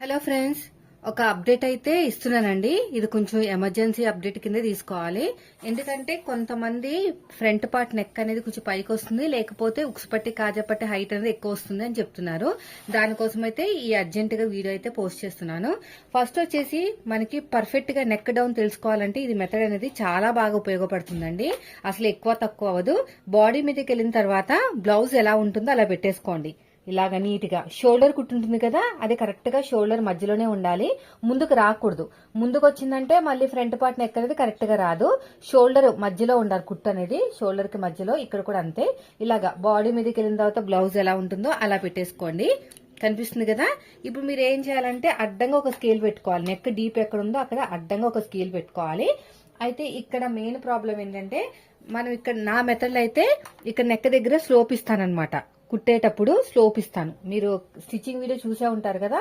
Hello friends, ఒక update అయితే ఇస్తున్నానండి. ఇది కొంచెం ఎమర్జెన్సీ అప్డేట్ కింద తీసుకోవాలి. ఎందుకంటే కొంతమంది ఫ్రంట్ పార్ట్ నెక్ అనేది కొంచెం పైకి వస్తుంది, లేకపోతే ఉక్సుపట్టి కాజపట్టి హైట్ అనేది ఎక్కువ వస్తుంది అని చెప్తున్నారు. దానికోసం అయితే ఈ అర్జెంట్ గా వీడియో అయితే పోస్ట్ చేస్తున్నాను. ఫస్ట్ వచ్చేసి మనకి పర్ఫెక్ట్ గా నెక్ డౌన్ తెలుసుకోవాలంటే ఇది మెథడ్ అనేది చాలా బాగా ఉపయోగపడుతుందండి. అసలు ఎక్కువ తక్కువ అవ్వదు. బాడీ మీదకి వెళ్ళిన తర్వాత బ్లౌజ్ ఎలా ఉంటుందో అలా పెట్టేసుకోండి. ఇలాగ నీట్ గా షోల్డర్ కుట్టుంటుంది కదా, అది కరెక్ట్ గా షోల్డర్ మధ్యలోనే ఉండాలి. ముందుకు రాకూడదు. ముందుకు వచ్చిందంటే మళ్ళీ ఫ్రంట్ పార్ట్ నెక్ అనేది కరెక్ట్ గా రాదు. షోల్డర్ మధ్యలో ఉండాలి కుట్టు అనేది, షోల్డర్ కి మధ్యలో. ఇక్కడ కూడా అంతే. ఇలాగా బాడీ మీదకి వెళ్ళిన తర్వాత బ్లౌజ్ ఎలా ఉంటుందో అలా పెట్టేసుకోండి. కనిపిస్తుంది కదా. ఇప్పుడు మీరు ఏం చేయాలంటే అడ్డంగా ఒక స్కేల్ పెట్టుకోవాలి. నెక్ డీప్ ఎక్కడ ఉందో అక్కడ అడ్డంగా ఒక స్కేల్ పెట్టుకోవాలి. అయితే ఇక్కడ మెయిన్ ప్రాబ్లం ఏంటంటే, మనం ఇక్కడ నా మెథడ్ అయితే ఇక్కడ నెక్ దగ్గర స్లోప్ ఇస్తానన్నమాట. కుట్టేటప్పుడు స్లోప్ ఇస్తాను. మీరు స్టిచ్చింగ్ వీడియో చూసే ఉంటారు కదా,